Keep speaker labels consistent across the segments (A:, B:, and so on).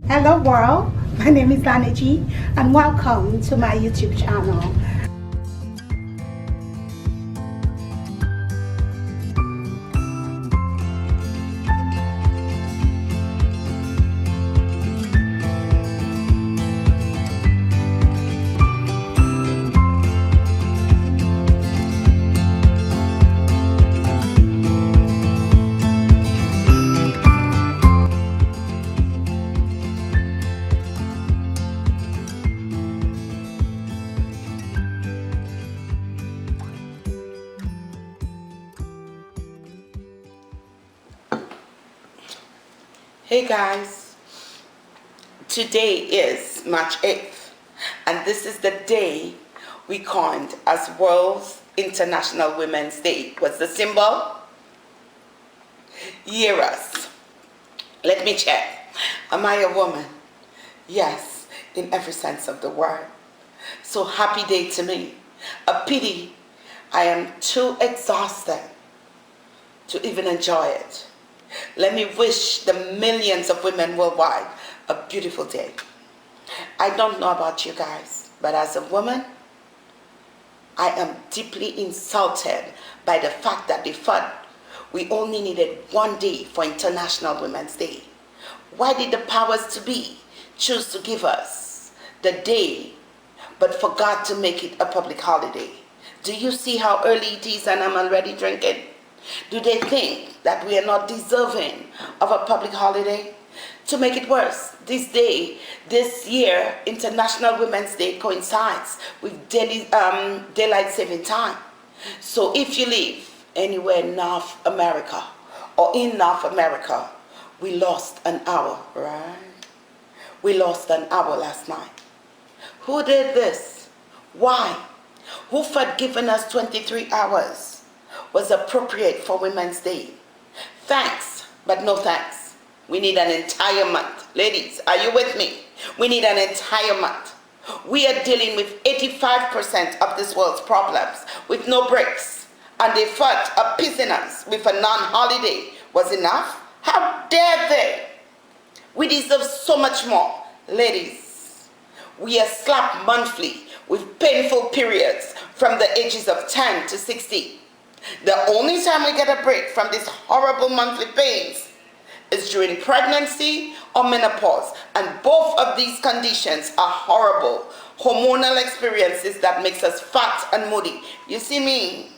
A: Hello world, my name is Aniji and welcome to my YouTube channel.
B: Hey guys, today is March 8th and this is the day we coined as World's International Women's Day. What's the symbol? Yeras. Let me check. Am I a woman? Yes, in every sense of the word. So happy day to me. A pity I am too exhausted to even enjoy it. Let me wish the millions of women worldwide a beautiful day. I don't know about you guys, but as a woman, I am deeply insulted by the fact that they thought we only needed one day for International Women's Day. Why did the powers to be choose to give us the day, but forgot to make it a public holiday? Do you see how early it is and I'm already drinking? Do they think that we are not deserving of a public holiday? To make it worse, this year, International Women's Day coincides with daylight saving time. So if you live anywhere in North America or in North America, we lost an hour, right? We lost an hour last night. Who did this? Why? Who thought giving us 23 hours was appropriate for Women's Day? Thanks, but no thanks. We need an entire month. Ladies, are you with me? We need an entire month. We are dealing with 85% of this world's problems with no breaks. And they thought appeasing us with a non-holiday was enough? How dare they? We deserve so much more. Ladies, we are slapped monthly with painful periods from the ages of 10 to 60. The only time we get a break from these horrible monthly pains is during pregnancy or menopause, and both of these conditions are horrible hormonal experiences that makes us fat and moody. You see me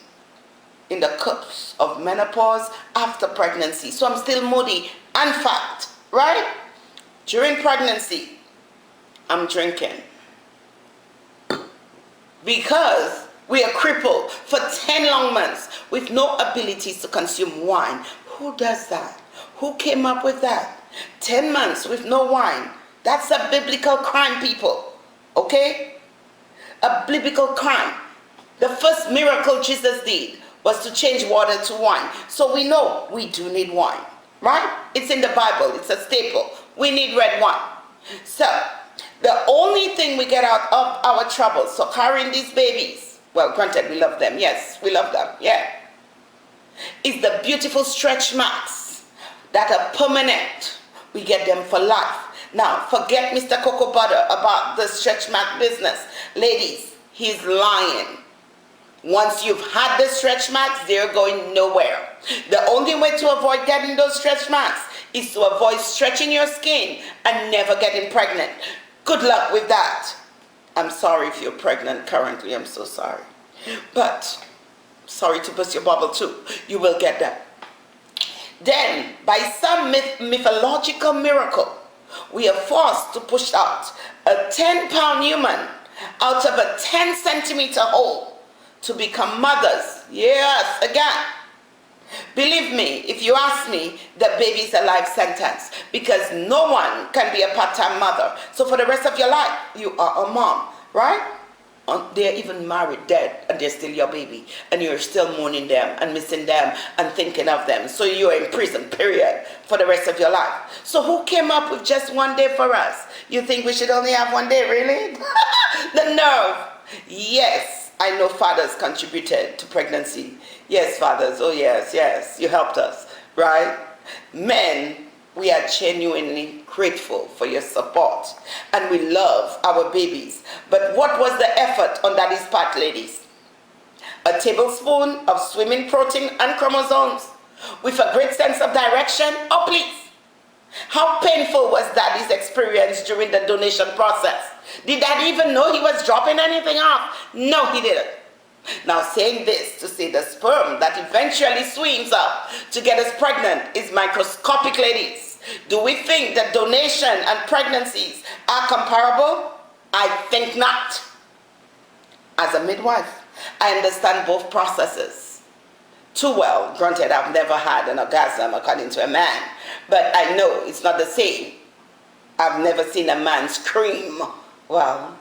B: in the cups of menopause after pregnancy, so I'm still moody and fat, right? During pregnancy, I'm drinking because we are crippled for 10 long months with no abilities to consume wine. Who does that? Who came up with that? 10 months with no wine. That's a biblical crime, people. Okay? A biblical crime. The first miracle Jesus did was to change water to wine. So we know we do need wine, right? It's in the Bible. It's a staple. We need red wine. So the only thing we get out of our troubles, so carrying these babies, well, granted, we love them. Yes, we love them. Yeah. It's the beautiful stretch marks that are permanent. We get them for life. Now, forget Mr. Cocoa Butter about the stretch mark business. Ladies, he's lying. Once you've had the stretch marks, they're going nowhere. The only way to avoid getting those stretch marks is to avoid stretching your skin and never getting pregnant. Good luck with that. I'm sorry if you're pregnant currently, I'm so sorry. But, sorry to burst your bubble too, you will get that. Then, by some mythological miracle, we are forced to push out a 10-pound human out of a 10-centimeter hole to become mothers. Yes, again. Believe me, if you ask me, the baby's a life sentence because no one can be a part-time mother. So for the rest of your life, you are a mom, right? They're even married, dead, and they're still your baby. And you're still mourning them and missing them and thinking of them. So you're in prison, period, for the rest of your life. So who came up with just one day for us? You think we should only have one day, really? The nerve. Yes, I know fathers contributed to pregnancy. Yes, fathers, oh yes, yes, you helped us, right? Men, we are genuinely grateful for your support and we love our babies. But what was the effort on daddy's part, ladies? A tablespoon of swimming protein and chromosomes with a great sense of direction? Oh, please. How painful was daddy's experience during the donation process? Did daddy even know he was dropping anything off? No, he didn't. Now, saying this to say the sperm that eventually swims up to get us pregnant is microscopic, ladies. Do we think that donation and pregnancies are comparable? I think not. As a midwife, I understand both processes too well. Granted, I've never had an orgasm according to a man, but I know it's not the same. I've never seen a man scream. Well,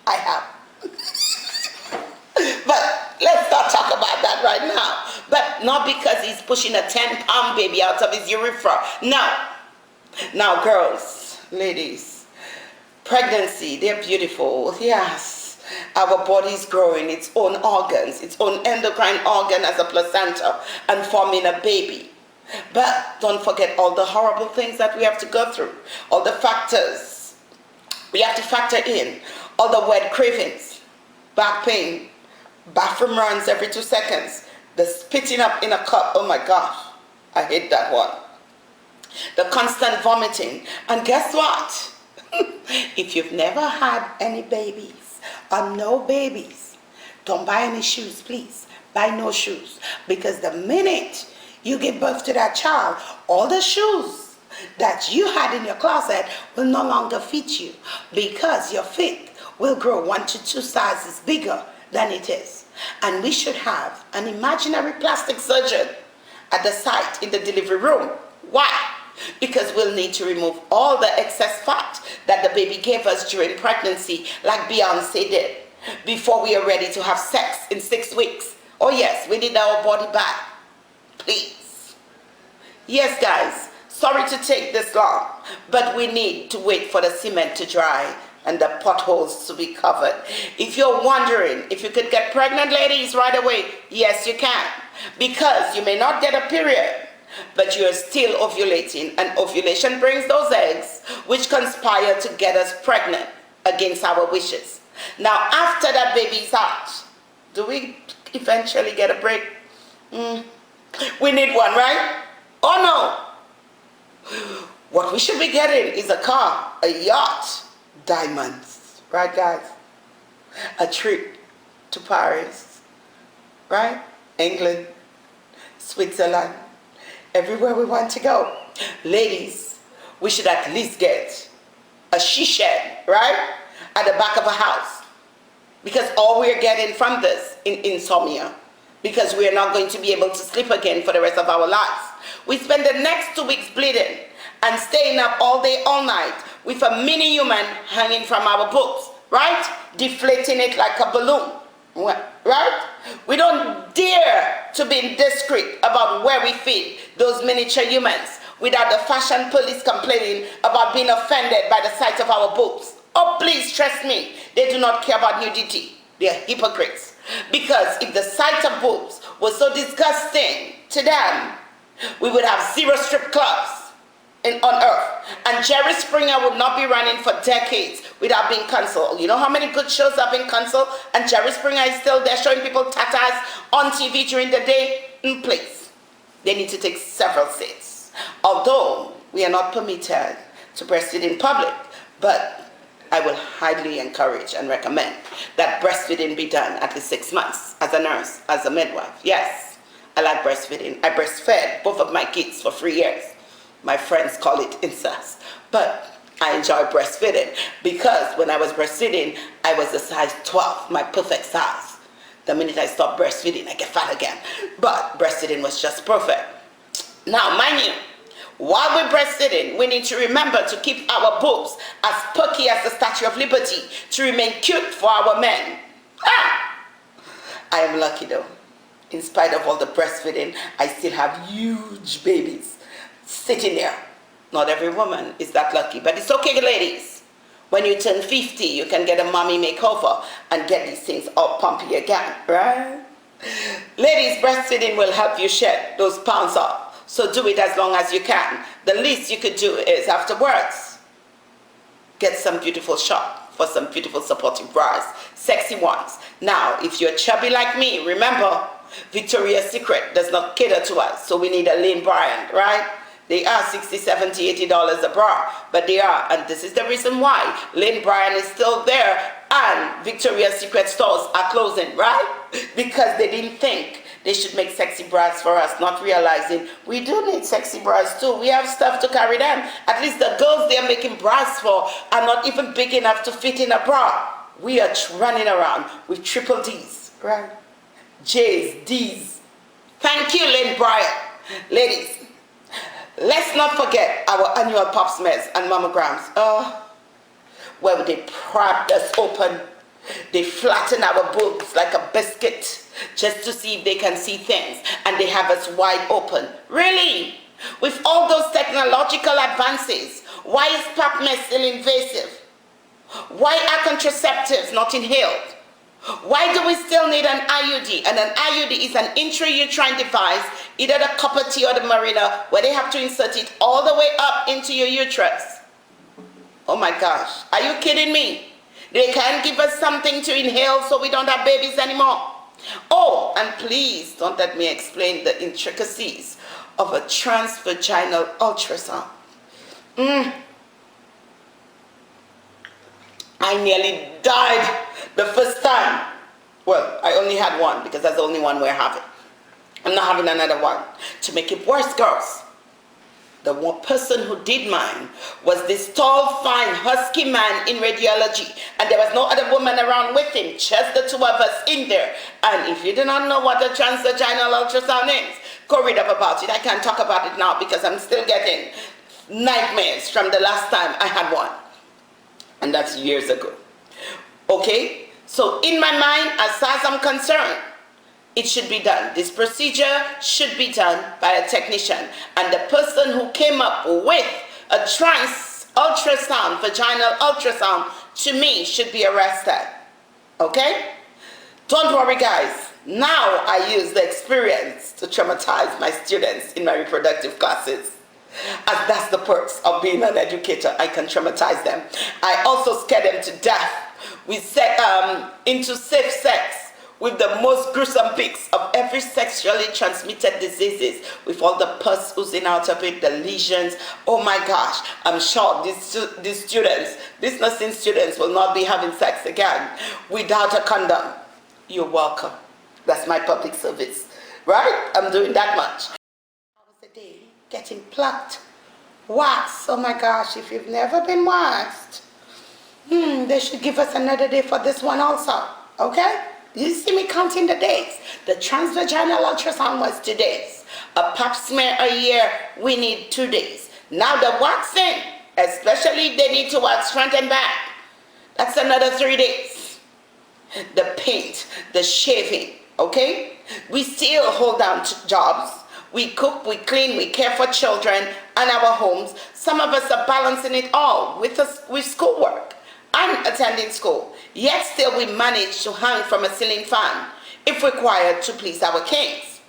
B: I have. But let's not talk about that right now. But not because he's pushing a 10-pound baby out of his urethra. No. Now, girls, ladies, pregnancy, they're beautiful. Yes. Our body's growing its own organs, its own endocrine organ as a placenta and forming a baby. But don't forget all the horrible things that we have to go through. All the factors we have to factor in. All the wet cravings, back pain, bathroom runs every 2 seconds, the spitting up in a cup, oh my gosh, I hate that one. The constant vomiting, and guess what? If you've never had any babies or no babies, don't buy any shoes, please. Buy no shoes, because the minute you give birth to that child, all the shoes that you had in your closet will no longer fit you, because your feet will grow 1 to 2 sizes bigger than it is. And we should have an imaginary plastic surgeon at the site in the delivery room. Why? Because we'll need to remove all the excess fat that the baby gave us during pregnancy, like Beyonce did, before we are ready to have sex in 6 weeks. Oh yes, we need our body back. Please. Yes, guys, sorry to take this long, but we need to wait for the cement to dry and the potholes to be covered. If you're wondering if you could get pregnant, ladies, right away, yes, you can. Because you may not get a period, but you're still ovulating, and ovulation brings those eggs which conspire to get us pregnant against our wishes. Now, after that baby's out, do we eventually get a break? We need one, right? Oh no! What we should be getting is a car, a yacht, diamonds, right, guys? A trip to Paris, right? England, Switzerland, everywhere we want to go. Ladies, we should at least get a she shed, right? At the back of a house. Because all we're getting from this is insomnia. Because we are not going to be able to sleep again for the rest of our lives. We spend the next 2 weeks bleeding and staying up all day, all night with a mini human hanging from our boobs, right? Deflating it like a balloon, right? We don't dare to be indiscreet about where we feed those miniature humans without the fashion police complaining about being offended by the sight of our boobs. Oh, please trust me, they do not care about nudity. They are hypocrites. Because if the sight of boobs was so disgusting to them, we would have 0 strip clubs on earth, and Jerry Springer would not be running for decades without being cancelled. You know how many good shows have been cancelled, and Jerry Springer is still there showing people tatas on TV during the day? Please, they need to take several seats. Although we are not permitted to breastfeed in public, but I will highly encourage and recommend that breastfeeding be done at least 6 months as a nurse, as a midwife. Yes, I like breastfeeding. I breastfed both of my kids for 3 years. My friends call it incest, but I enjoy breastfeeding because when I was breastfeeding, I was a size 12, my perfect size. The minute I stop breastfeeding, I get fat again. But breastfeeding was just perfect. Now, mind you, while we're breastfeeding, we need to remember to keep our boobs as perky as the Statue of Liberty to remain cute for our men. I am lucky though. In spite of all the breastfeeding, I still have huge babies sitting there. Not every woman is that lucky, but it's okay, ladies. When you turn 50, you can get a mommy makeover and get these things all pumpy again, right? Ladies, breastfeeding will help you shed those pounds off So do it as long as you can. The least you could do is afterwards, get some beautiful shop for some beautiful supportive bras, sexy ones. Now, if you're chubby like me, remember, Victoria's Secret does not cater to us, so we need a lean brand, right? They are $60, $70, $80 a bra, but they are, and this is the reason why Lane Bryant is still there and Victoria's Secret stores are closing, right? Because they didn't think they should make sexy bras for us, not realizing we do need sexy bras too. We have stuff to carry them. At least the girls they're making bras for are not even big enough to fit in a bra. We are running around with triple D's, right? J's, D's. Thank you, Lane Bryant. Ladies, let's not forget our annual pap smears and mammograms. Where they prod us open. They flatten our boobs like a biscuit just to see if they can see things, and they have us wide open. Really? With all those technological advances, why is pap smear still invasive? Why are contraceptives not inhaled? Why do we still need an IUD? And an IUD is an intrauterine device, either the copper T or the marina, where they have to insert it all the way up into your uterus. Oh my gosh, are you kidding me? They can't give us something to inhale so we don't have babies anymore. Oh, and please don't let me explain the intricacies of a transvaginal ultrasound. I nearly died the first time. Well, I only had one because that's the only one we're having. I'm not having another one. To make it worse, girls, the one person who did mine was this tall, fine, husky man in radiology, and there was no other woman around with him, just the two of us in there. And if you do not know what a transvaginal ultrasound is, go read up about it. I can't talk about it now because I'm still getting nightmares from the last time I had one. And that's years ago. Okay? So in my mind, as far as I'm concerned, it should be done. This procedure should be done by a technician. And the person who came up with a vaginal ultrasound, to me, should be arrested. Okay? Don't worry, guys. Now I use the experience to traumatize my students in my reproductive classes. As that's the perks of being an educator. I can traumatize them. I also scare them to death. We set into safe sex with the most gruesome pics of every sexually transmitted diseases, with all the pus oozing out of it, the lesions. Oh my gosh, I'm sure these students, these nursing students, will not be having sex again without a condom. You're welcome. That's my public service, right? I'm doing that much. Hours a day, getting plucked, waxed. Oh my gosh, if you've never been waxed, they should give us another day for this one also, okay? You see me counting the days. The transvaginal ultrasound was 2 days. A pap smear a year, we need 2 days. Now the waxing, especially if they need to wax front and back, that's another 3 days. The paint, the shaving, okay? We still hold down jobs. We cook, we clean, we care for children and our homes. Some of us are balancing it all with schoolwork and attending school. Yet still we manage to hang from a ceiling fan, if required, to please our kings.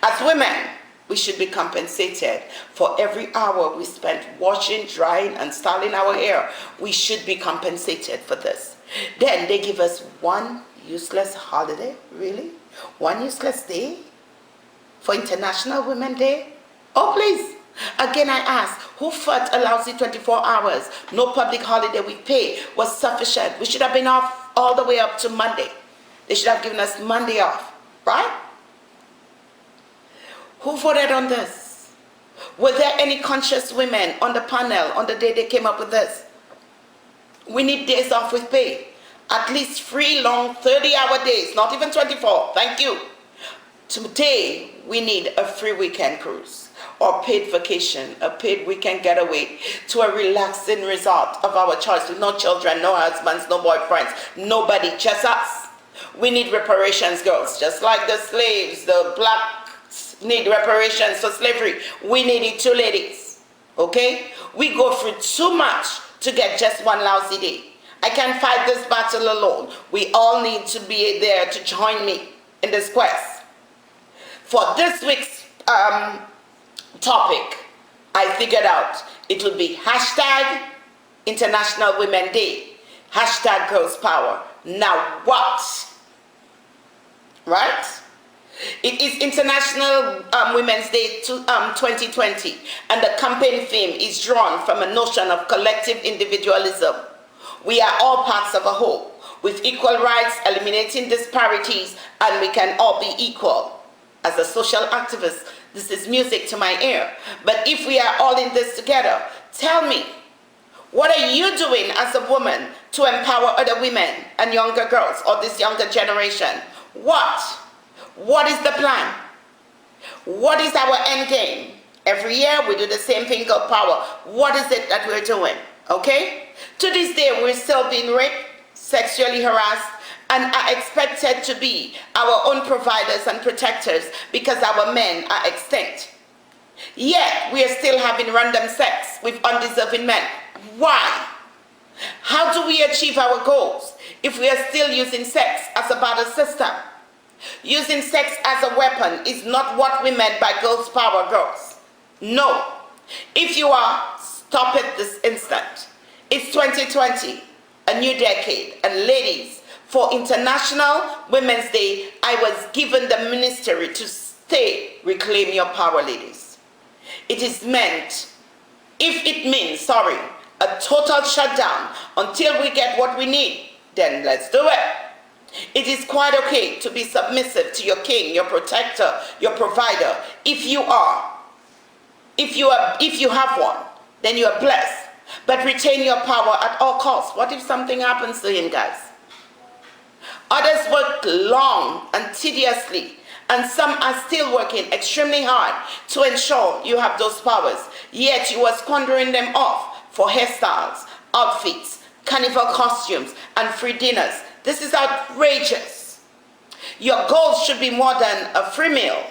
B: As women, we should be compensated for every hour we spent washing, drying, and styling our hair. We should be compensated for this. Then they give us one useless holiday, really? One useless day for International Women's Day? Oh, please. Again, I ask, who thought a lousy 24 hours, no public holiday with pay was sufficient? We should have been off all the way up to Monday. They should have given us Monday off, right? Who voted on this? Were there any conscious women on the panel on the day they came up with this? We need days off with pay. At least 3 long 30-hour days, not even 24. Thank you. Today, we need a free weekend cruise or paid vacation, a paid weekend getaway to a relaxing resort of our choice with no children, no husbands, no boyfriends, nobody, just us. We need reparations, girls, just like the slaves, the blacks need reparations for slavery. We need it too, ladies, okay? We go through too much to get just one lousy day. I can't fight this battle alone. We all need to be there to join me in this quest. For this week's topic, I figured out it would be hashtag International Women Day, hashtag Girls Power. Now what? Right? It is International Women's Day 2020, and the campaign theme is drawn from a notion of collective individualism. We are all parts of a whole, with equal rights, eliminating disparities, and we can all be equal. As a social activist, this is music to my ear. But if we are all in this together, tell me, what are you doing as a woman to empower other women and younger girls, or this younger generation? What is the plan? What is our end game? Every year we do the same thing, girl power. What is it that we're doing? Okay? To this day, we're still being raped, sexually harassed, and are expected to be our own providers and protectors because our men are extinct. Yet, we are still having random sex with undeserving men. Why? How do we achieve our goals if we are still using sex as a battle system? Using sex as a weapon is not what we meant by girls power, girls. No. If you are, stop it this instant. It's 2020, a new decade, and ladies, for International Women's Day, I was given the ministry to stay, reclaim your power, ladies. It is meant, if it means, a total shutdown until we get what we need, then let's do it. It is quite okay to be submissive to your king, your protector, your provider. If you have one, then you are blessed. But retain your power at all costs. What if something happens to him, guys? Others work long and tediously, and some are still working extremely hard to ensure you have those powers. Yet you are squandering them off for hairstyles, outfits, carnival costumes, and free dinners. This is outrageous. Your goals should be more than a free meal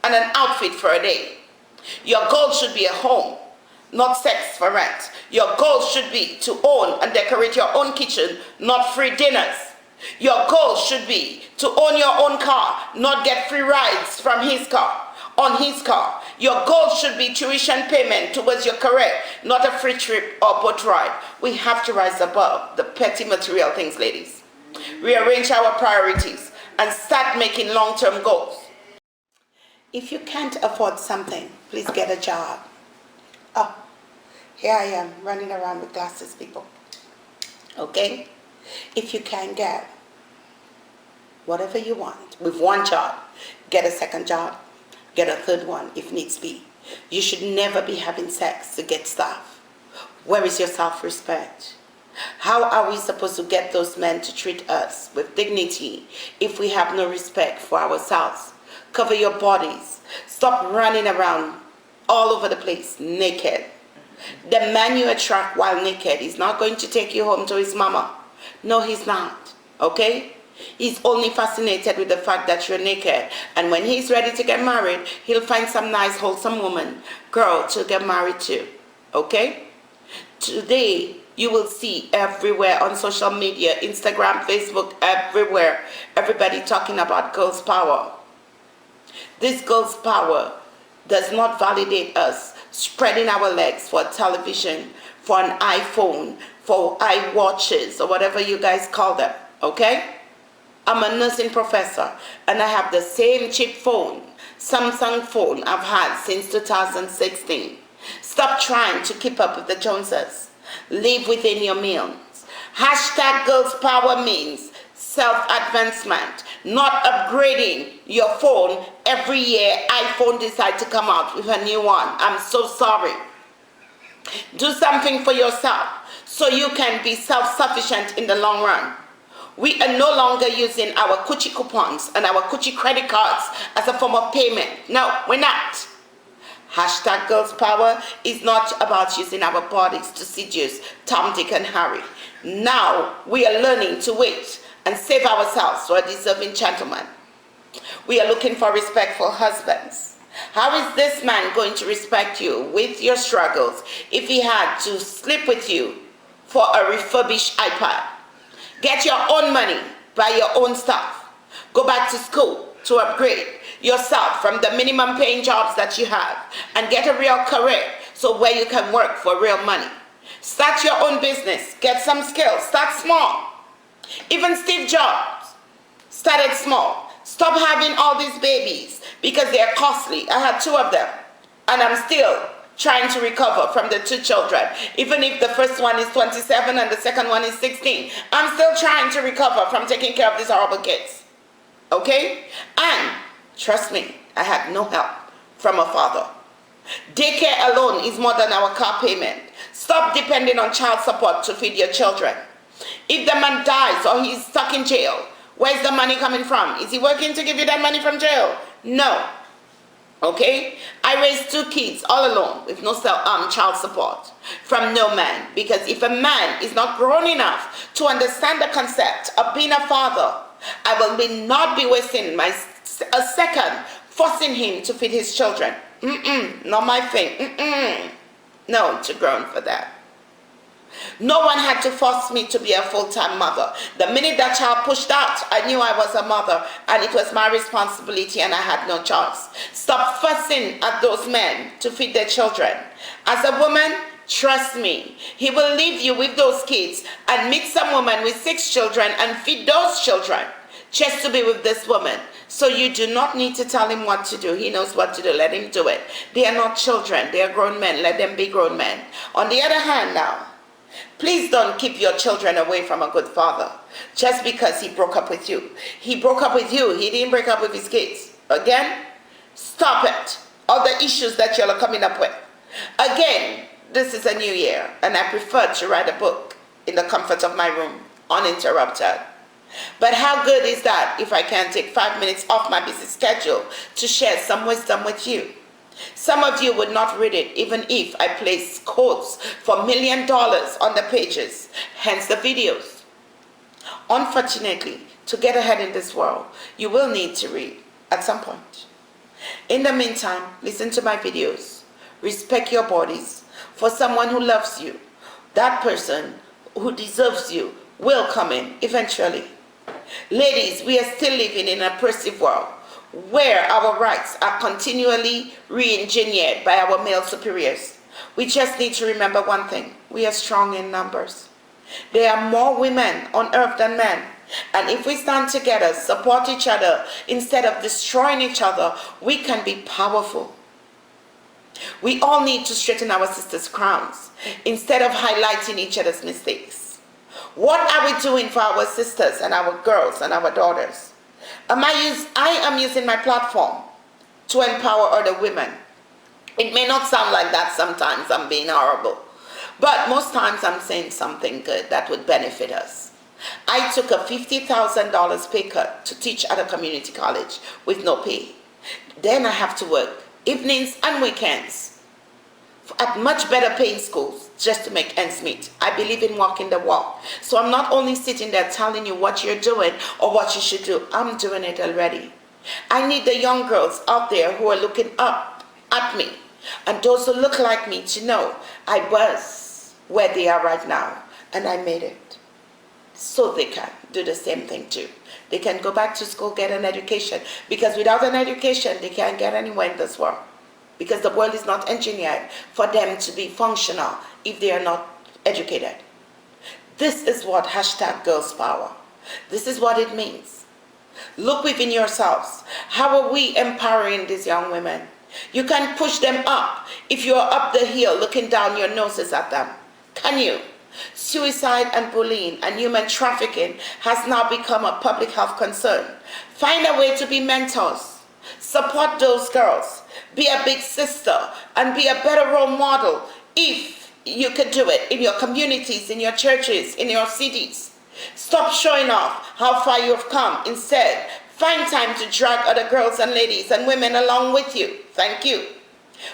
B: and an outfit for a day. Your goal should be a home, not sex for rent. Your goal should be to own and decorate your own kitchen, not free dinners. Your goal should be to own your own car, not get free rides from his car, on his car. Your goal should be tuition payment towards your career, not a free trip or boat ride. We have to rise above the petty material things, ladies. Rearrange our priorities and start making long-term goals. If you can't afford something, please get a job. Oh, here I am running around with glasses, people. Okay? If you can get whatever you want with one job, get a second job, get a third one if needs be. You should never be having sex to get stuff. Where is your self-respect? How are we supposed to get those men to treat us with dignity if we have no respect for ourselves? Cover your bodies. Stop running around all over the place naked. The man you attract while naked is not going to take you home to his mama. No, he's not. Okay? He's only fascinated with the fact that you're naked. And when he's ready to get married, he'll find some nice, wholesome woman, girl, to get married to. Okay? Today, you will see everywhere on social media, Instagram, Facebook, everywhere, everybody talking about girls' power. This girls' power does not validate us spreading our legs for television, for an iPhone, for iWatches, or whatever you guys call them, okay? I'm a nursing professor, and I have the same cheap phone, Samsung phone I've had since 2016. Stop trying to keep up with the Joneses. Live within your means. Hashtag girls power means self-advancement, not upgrading your phone every year. iPhone decide to come out with a new one. I'm so sorry. Do something for yourself so you can be self-sufficient in the long run. We are no longer using our coochie coupons and our coochie credit cards as a form of payment. No, we're not. Hashtag girls power is not about using our bodies to seduce Tom, Dick, and Harry. Now we are learning to wait and save ourselves for a deserving gentleman. We are looking for respectful husbands. How is this man going to respect you with your struggles if he had to sleep with you for a refurbished iPad? Get your own money, buy your own stuff. Go back to school to upgrade yourself from the minimum paying jobs that you have and get a real career, so where you can work for real money. Start your own business, get some skills, start small. Even Steve Jobs started small. Stop having all these babies because they're costly. I had 2 of them and I'm still trying to recover from the 2 children. Even if the first one is 27 and the second one is 16, I'm still trying to recover from taking care of these horrible kids. Okay? And trust me, I had no help from a father. Daycare alone is more than our car payment. Stop depending on child support to feed your children. If the man dies or he's stuck in jail, where's the money coming from? Is he working to give you that money from jail? No. Okay? I raised 2 kids all alone with no child support from no man. Because if a man is not grown enough to understand the concept of being a father, I will not be wasting a second forcing him to feed his children. Not my thing. No, too grown for that. No one had to force me to be a full-time mother. The minute that child pushed out, I knew I was a mother and it was my responsibility and I had no choice. Stop fussing at those men to feed their children. As a woman, trust me, he will leave you with those kids and meet some woman with 6 children and feed those children just to be with this woman. So you do not need to tell him what to do. He knows what to do. Let him do it. They are not children. They are grown men. Let them be grown men. On the other hand now, please don't keep your children away from a good father just because he broke up with you. He broke up with you. He didn't break up with his kids. Again, stop it. All the issues that you're coming up with. Again, this is a new year and I prefer to write a book in the comfort of my room, uninterrupted. But how good is that if I can take 5 minutes off my busy schedule to share some wisdom with you? Some of you would not read it even if I place quotes for $1 million on the pages, hence the videos. Unfortunately, to get ahead in this world, you will need to read at some point. In the meantime, listen to my videos. Respect your bodies. For someone who loves you, that person who deserves you will come in eventually. Ladies, we are still living in an oppressive world where our rights are continually re-engineered by our male superiors. We just need to remember one thing. We are strong in numbers. There are more women on earth than men. And if we stand together, support each other, instead of destroying each other, we can be powerful. We all need to straighten our sisters' crowns instead of highlighting each other's mistakes. What are we doing for our sisters and our girls and our daughters? I am using my platform to empower other women. It may not sound like that sometimes, I'm being horrible. But most times I'm saying something good that would benefit us. I took a $50,000 pay cut to teach at a community college with no pay. Then I have to work evenings and weekends at much better paying schools just to make ends meet. I believe in walking the walk. So I'm not only sitting there telling you what you're doing or what you should do. I'm doing it already. I need the young girls out there who are looking up at me and those who look like me to know I was where they are right now and I made it. So they can do the same thing too. They can go back to school, get an education, because without an education, they can't get anywhere in this world. Because the world is not engineered for them to be functional if they are not educated. This is what #GirlsPower. This is what it means. Look within yourselves. How are we empowering these young women? You can push them up if you are up the hill looking down your noses at them. Can you? Suicide and bullying and human trafficking has now become a public health concern. Find a way to be mentors. Support those girls. Be a big sister and be a better role model if you could do it in your communities, in your churches, in your cities. Stop showing off how far you have come. Instead, find time to drag other girls and ladies and women along with you. Thank you.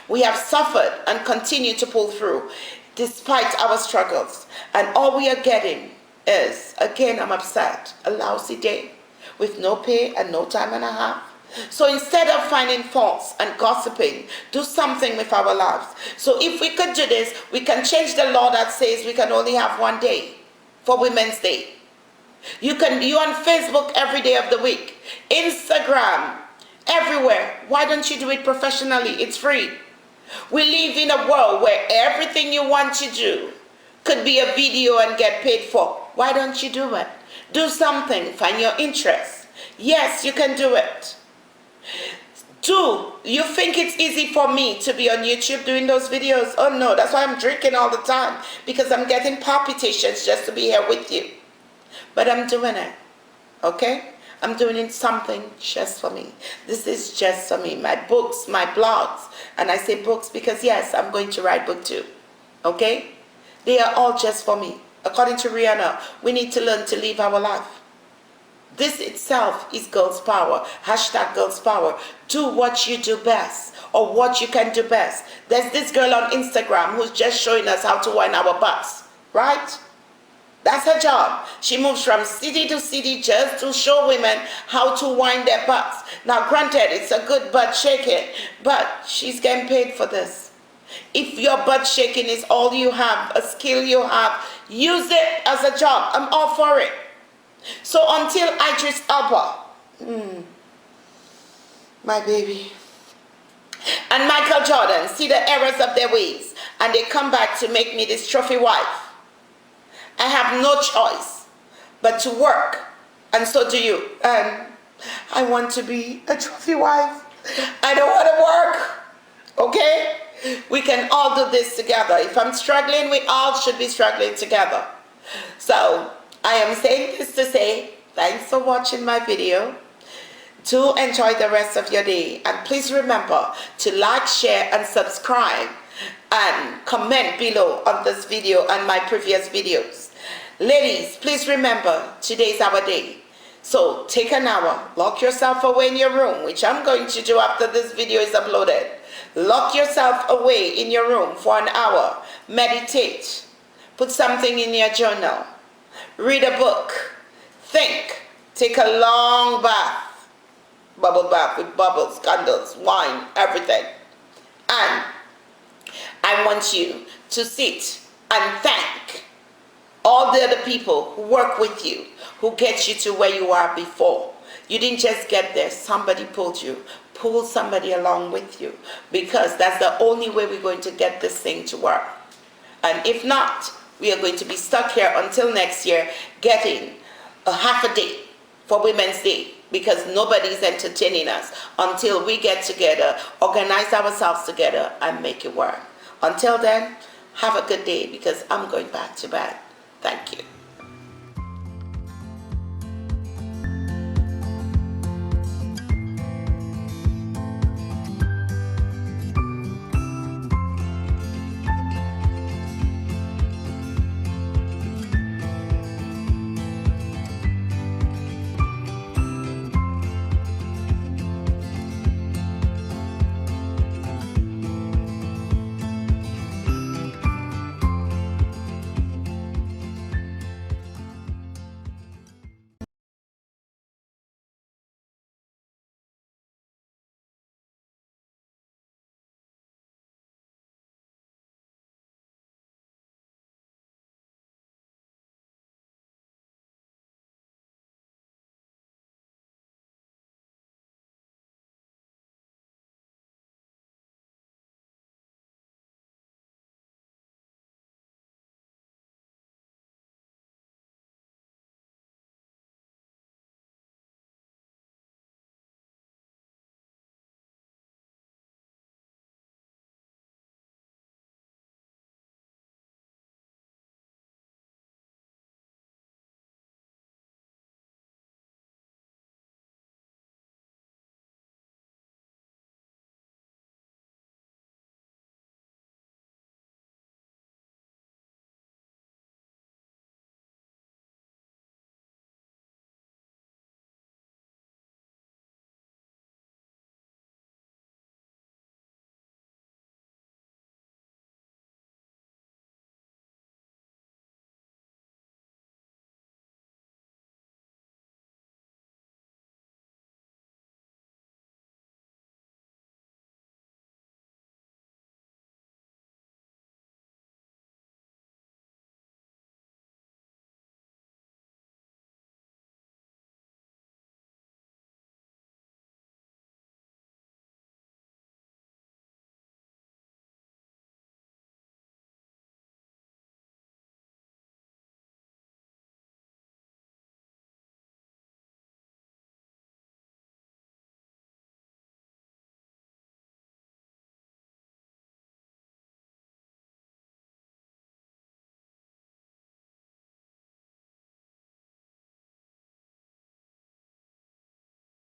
B: We have suffered and continue to pull through despite our struggles. And all we are getting is, again, I'm upset, a lousy day with no pay and no time and a half. So instead of finding faults and gossiping, do something with our lives. So if we could do this, we can change the law that says we can only have one day for Women's Day. You on Facebook every day of the week, Instagram everywhere. Why don't you do it professionally? It's free. We live in a world where everything you want to do could be a video and get paid for. Why don't you do it? Do something, find your interest. Yes, you can do it. You think it's easy for me to be on YouTube doing those videos? Oh no, that's why I'm drinking all the time, because I'm getting palpitations just to be here with you. But I'm doing it, okay? I'm doing something just for me. This is just for me. My books, my blogs, and I say books because yes, I'm going to write book too, okay? They are all just for me. According to Rihanna, we need to learn to live our life. This itself is girls' power. Hashtag girls' power. Do what you do best, or what you can do best. There's this girl on Instagram who's just showing us how to wind our butts, right? That's her job. She moves from city to city just to show women how to wind their butts. Now, granted, it's a good butt shaking, but she's getting paid for this. If your butt shaking is all you have, a skill you have, use it as a job. I'm all for it. So until Idris Elba, my baby, and Michael Jordan see the errors of their ways and they come back to make me this trophy wife, I have no choice but to work, and so do you. And I want to be a trophy wife. I don't want to work, okay? We can all do this together. If I'm struggling, we all should be struggling together. So I am saying this to say, thanks for watching my video. Do enjoy the rest of your day. And please remember to like, share, and subscribe. And comment below on this video and my previous videos. Ladies, please remember, today's our day. So take an hour, lock yourself away in your room, which I'm going to do after this video is uploaded. Lock yourself away in your room for an hour. Meditate. Put something in your journal. Read a book. Think. Take a long bath. Bubble bath with bubbles, candles, wine, everything. And I want you to sit and thank all the other people who work with you, who get you to where you are before. You didn't just get there, somebody pulled you. Pull somebody along with you, because that's the only way we're going to get this thing to work. And if not, we are going to be stuck here until next year getting a half a day for Women's Day, because nobody's entertaining us until we get together, organize ourselves together, and make it work. Until then, have a good day, because I'm going back to bed. Thank you.